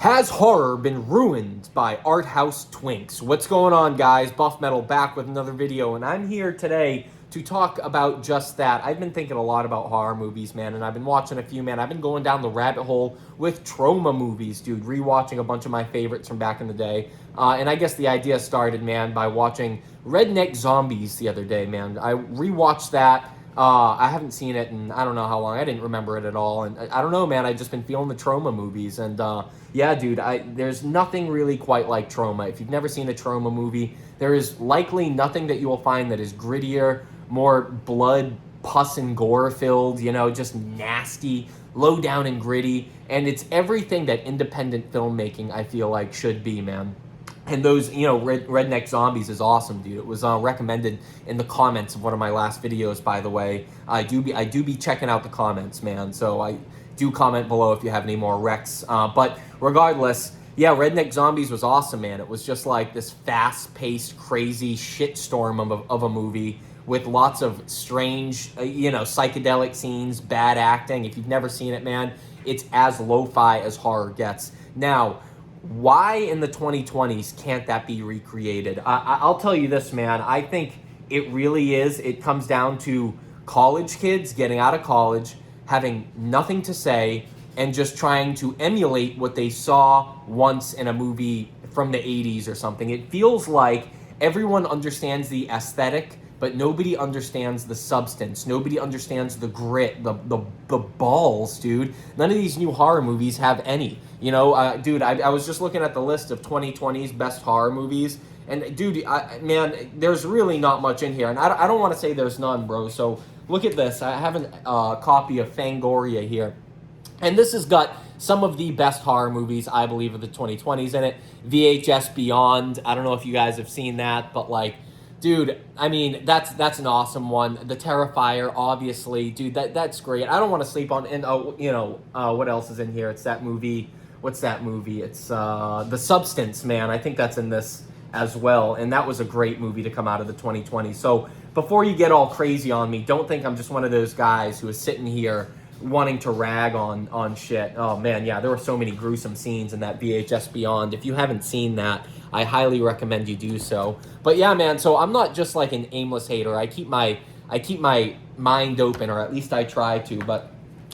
Has horror been ruined by art house twinks? What's going on, guys? Buff Metal back with another video, and I'm here today to talk about just that. I've been thinking a lot about horror movies, man, and I've been watching a few, man. I've been going down the rabbit hole with Troma movies, dude, rewatching a bunch of my favorites from back in the day. And I guess the idea started, man, by watching Redneck Zombies the other day, man. I rewatched that. I haven't seen it in I don't know how long. I didn't remember it at all, and I don't know, man. I've just been feeling the Troma movies, and yeah, dude, there's nothing really quite like Troma. If you've never seen a Troma movie, there is likely nothing that you will find that is grittier, more blood, pus, and gore filled. You know, just nasty, low down and gritty, and it's everything that independent filmmaking I feel like should be, man. And those, you know, Redneck Zombies is awesome, dude. It was recommended in the comments of one of my last videos, by the way. I do be checking out the comments, man. So I do comment below if you have any more recs. But regardless, yeah, Redneck Zombies was awesome, man. It was just like this fast-paced, crazy shitstorm of a movie with lots of strange, you know, psychedelic scenes, bad acting. If you've never seen it, man, it's as lo-fi as horror gets. Now, why in the 2020s can't that be recreated? I'll tell you this, man. I think it really is. It comes down to college kids getting out of college, having nothing to say, and just trying to emulate what they saw once in a movie from the 80s or something. It feels like everyone understands the aesthetic, but nobody understands the substance. Nobody understands the grit, the balls, dude. None of these new horror movies have any. You know, dude, I was just looking at the list of 2020's best horror movies, and dude, man, there's really not much in here. And I don't want to say there's none, bro. So look at this. I have a copy of Fangoria here, and this has got some of the best horror movies, I believe, of the 2020s in it. VHS Beyond. I don't know if you guys have seen that, but like, dude, I mean, that's an awesome one. The Terrifier, obviously, dude, that's great. I don't want to sleep on, and you know, what else is in here? It's that movie. What's that movie? It's The Substance, man. I think that's in this as well, and that was a great movie to come out of the 2020s. So before you get all crazy on me, don't think I'm just one of those guys who is sitting here wanting to rag on shit. Oh man, yeah, there were so many gruesome scenes in that VHS Beyond. If you haven't seen that, I highly recommend you do so. But yeah, man, so I'm not just like an aimless hater. I keep my mind open, or at least I try to, but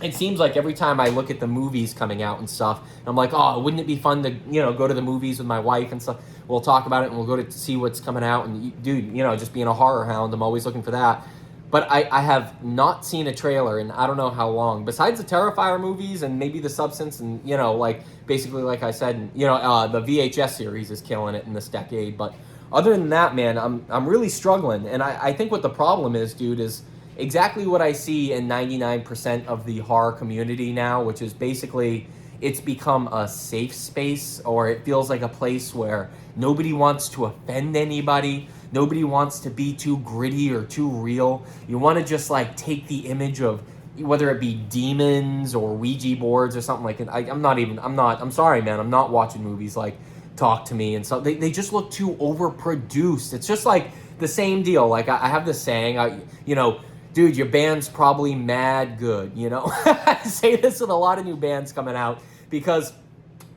it seems like every time I look at the movies coming out and stuff, I'm like, oh, wouldn't it be fun to, you know, go to the movies with my wife and stuff? We'll talk about it and we'll go to see what's coming out. And dude, you know, just being a horror hound, I'm always looking for that. But I have not seen a trailer in I don't know how long. Besides the Terrifier movies and maybe The Substance, and, you know, like, basically, like I said, you know, the VHS series is killing it in this decade. But other than that, man, I'm really struggling. And I think what the problem is, dude, is exactly what I see in 99% of the horror community now, which is basically it's become a safe space, or it feels like a place where nobody wants to offend anybody. Nobody wants to be too gritty or too real. You want to just like take the image of whether it be demons or Ouija boards or something like that. I'm sorry, man. I'm not watching movies like Talk to Me and stuff. They just look too overproduced. It's just like the same deal. Like I have this saying, you know, dude, your band's probably mad good, you know? I say this with a lot of new bands coming out because,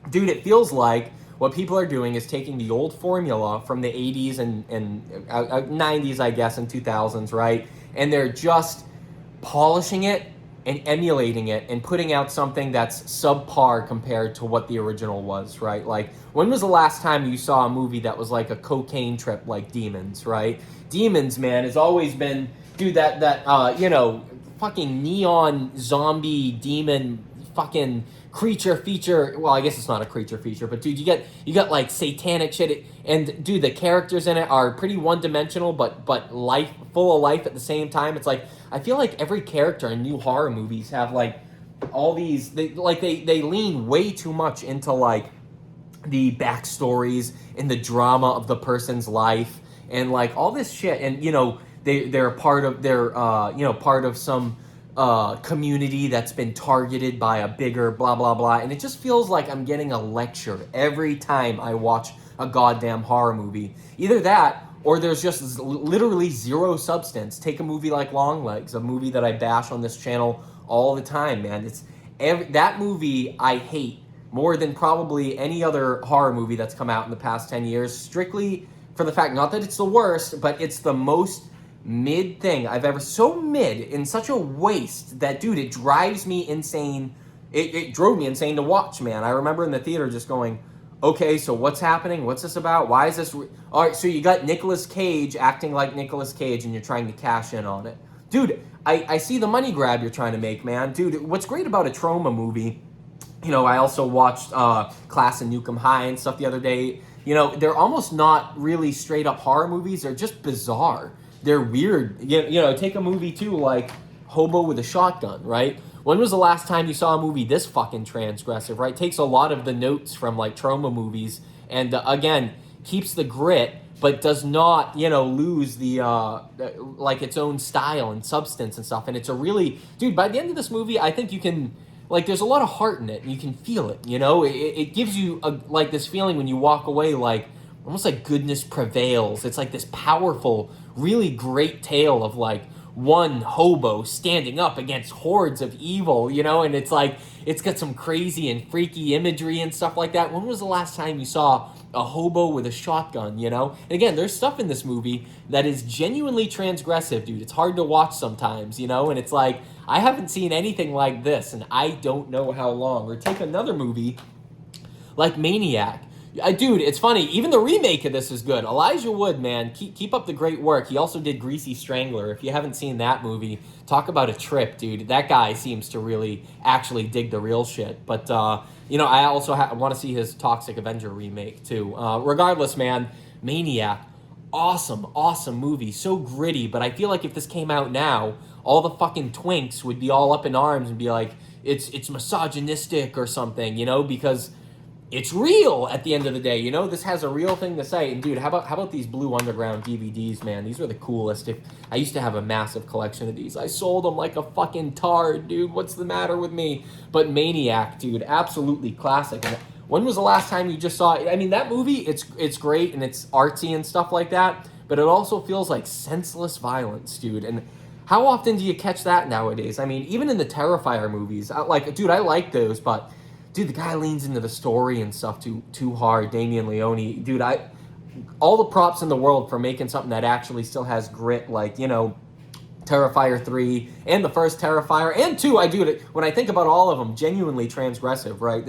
dude, it feels like what people are doing is taking the old formula from the 80s and 90s, I guess, and 2000s, right? And they're just polishing it and emulating it and putting out something that's subpar compared to what the original was, right? Like, when was the last time you saw a movie that was like a cocaine trip like Demons, right? Demons, man, has always been, dude, that you know, fucking neon zombie demon fucking creature feature. Well, I guess it's not a creature feature, but dude, you got like satanic shit, and dude, the characters in it are pretty one-dimensional, but full of life at the same time. It's like I feel like every character in new horror movies have like all these. They lean way too much into like the backstories and the drama of the person's life and like all this shit, and you know they're part of part of some community that's been targeted by a bigger blah blah blah, and it just feels like I'm getting a lecture every time I watch a goddamn horror movie. Either that, or there's just literally zero substance. Take a movie like Longlegs, a movie that I bash on this channel all the time, man. That movie I hate more than probably any other horror movie that's come out in the past 10 years, strictly for the fact, not that it's the worst, but it's the most mid thing I've ever, so mid, in such a waste that, dude, it drives me insane. It drove me insane to watch, man. I remember in the theater just going, okay, so what's happening? What's this about? Why is this? All right, so you got Nicolas Cage acting like Nicolas Cage and you're trying to cash in on it. Dude, I see the money grab you're trying to make, man. Dude, what's great about a Troma movie, I also watched Class of Nukem High and stuff the other day. They're almost not really straight up horror movies. They're just bizarre. They're weird. Take a movie too, like Hobo with a Shotgun, right? When was the last time you saw a movie this fucking transgressive, right? Takes a lot of the notes from like Troma movies and again, keeps the grit, but does not, lose the, like its own style and substance and stuff. And it's a really, dude, by the end of this movie, I think you can, like, there's a lot of heart in it and you can feel it, it gives you like this feeling when you walk away, like almost like goodness prevails. It's like this powerful, really great tale of like one hobo standing up against hordes of evil, and it's like, it's got some crazy and freaky imagery and stuff like that. When was the last time you saw a hobo with a shotgun, And again, there's stuff in this movie that is genuinely transgressive, dude. It's hard to watch sometimes, and it's like, I haven't seen anything like this, and I don't know how long. Or take another movie like Maniac. Dude, it's funny. Even the remake of this is good. Elijah Wood, man, keep up the great work. He also did Greasy Strangler. If you haven't seen that movie, talk about a trip, dude. That guy seems to really actually dig the real shit. But, I also want to see his Toxic Avenger remake, too. Regardless, man, Maniac, awesome movie. So gritty, but I feel like if this came out now, all the fucking twinks would be all up in arms and be like, it's misogynistic or something, because it's real at the end of the day, This has a real thing to say. And dude, how about these Blue Underground DVDs, man? These were the coolest. I used to have a massive collection of these. I sold them like a fucking tard, dude. What's the matter with me? But Maniac, dude, absolutely classic. And when was the last time you just saw it? I mean, that movie, it's great and it's artsy and stuff like that, but it also feels like senseless violence, dude. And how often do you catch that nowadays? I mean, even in the Terrifier movies, I like those, but dude, the guy leans into the story and stuff too hard. Damien Leone, dude, all the props in the world for making something that actually still has grit, like, Terrifier 3 and the first Terrifier and 2. When I think about all of them, genuinely transgressive, right?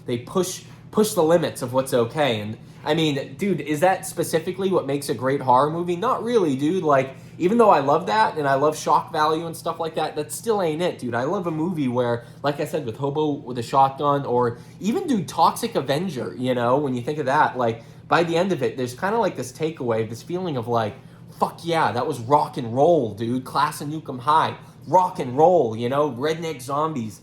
They push the limits of what's okay. And I mean, dude, is that specifically what makes a great horror movie? Not really, dude. Like, even though I love that and I love shock value and stuff like that, that still ain't it, dude. I love a movie where, like I said, with Hobo with a Shotgun, or even, dude, Toxic Avenger, when you think of that, like, by the end of it, there's kind of like this takeaway, this feeling of like, fuck yeah, that was rock and roll, dude. Class of Nukem High, rock and roll, redneck zombies.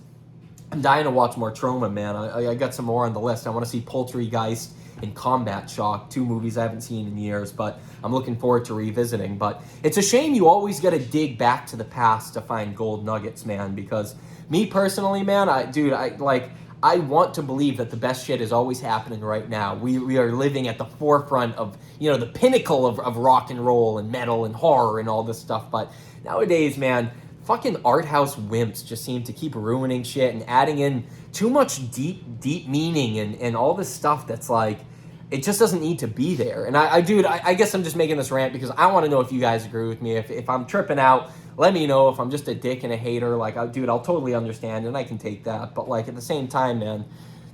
I'm dying to watch more Troma, man. I got some more on the list. I want to see Poultrygeist and Combat Shock, 2 movies I haven't seen in years, but I'm looking forward to revisiting. But it's a shame you always got to dig back to the past to find gold nuggets, man, because me personally, man, I want to believe that the best shit is always happening right now. We are living at the forefront of, the pinnacle of rock and roll and metal and horror and all this stuff. But nowadays, man, fucking art house wimps just seem to keep ruining shit and adding in too much deep meaning and all this stuff that's like, it just doesn't need to be there. And I guess I'm just making this rant because I want to know if you guys agree with me. If I'm tripping out, let me know. If I'm just a dick and a hater, like, I'll totally understand and I can take that. But like, at the same time, man,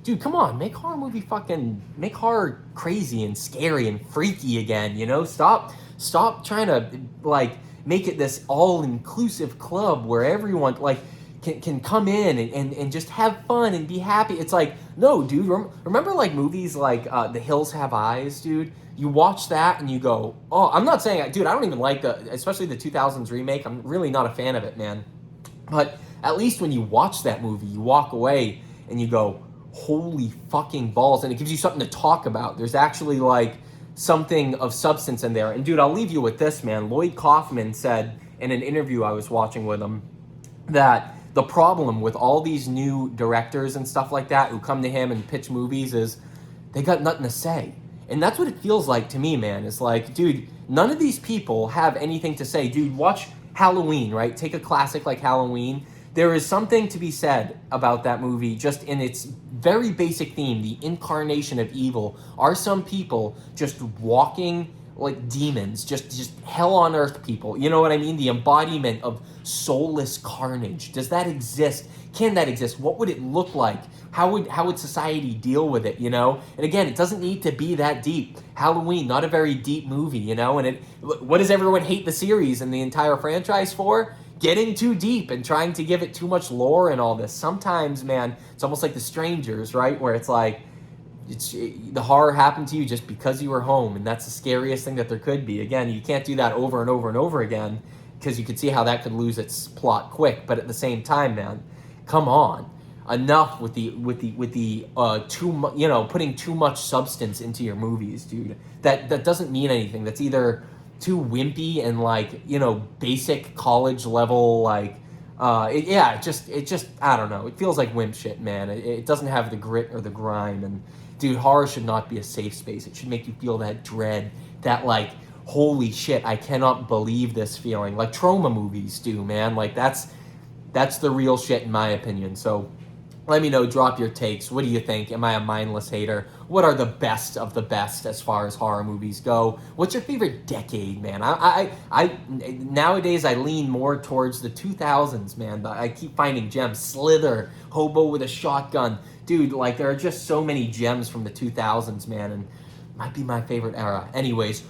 dude, come on, make horror crazy and scary and freaky again, Stop trying to, like, make it this all-inclusive club where everyone, like, can come in and just have fun and be happy. It's like, no, dude, remember like movies like The Hills Have Eyes, dude? You watch that and you go, oh, I'm not saying, dude, I don't even like especially the 2000s remake. I'm really not a fan of it, man. But at least when you watch that movie, you walk away and you go, holy fucking balls. And it gives you something to talk about. There's actually like something of substance in there. And dude, I'll leave you with this, man. Lloyd Kaufman said in an interview I was watching with him that the problem with all these new directors and stuff like that who come to him and pitch movies is they got nothing to say. And that's what it feels like to me, man. It's like, dude, none of these people have anything to say. Dude, watch Halloween, right? Take a classic like Halloween. There is something to be said about that movie just in its very basic theme, the incarnation of evil, are some people just walking like demons, just hell on earth people. You know what I mean? The embodiment of soulless carnage. Does that exist? Can that exist? What would it look like? How would society deal with it, you know? And again, it doesn't need to be that deep. Halloween, not a very deep movie, you know? And what does everyone hate the series and the entire franchise for? Getting too deep and trying to give it too much lore and all this. Sometimes, man, it's almost like The Strangers, right? Where it's like, the horror happened to you just because you were home, and that's the scariest thing that there could be. Again, you can't do that over and over and over again, because you could see how that could lose its plot quick. But at the same time, man, come on, enough with the putting too much substance into your movies, dude. That doesn't mean anything. That's either too wimpy and like, basic college level, like it just I don't know. It feels like wimp shit, man. It doesn't have the grit or the grime. And dude, horror should not be a safe space. It should make you feel that dread, that like, holy shit, I cannot believe this feeling, like Troma movies do, man. Like that's the real shit in my opinion. So let me know, drop your takes. What do you think? Am I a mindless hater? What are the best of the best as far as horror movies go? What's your favorite decade, man? I nowadays I lean more towards the 2000s, man. But I keep finding gems. Slither, Hobo with a Shotgun. Dude, like there are just so many gems from the 2000s, man, and might be my favorite era. Anyways,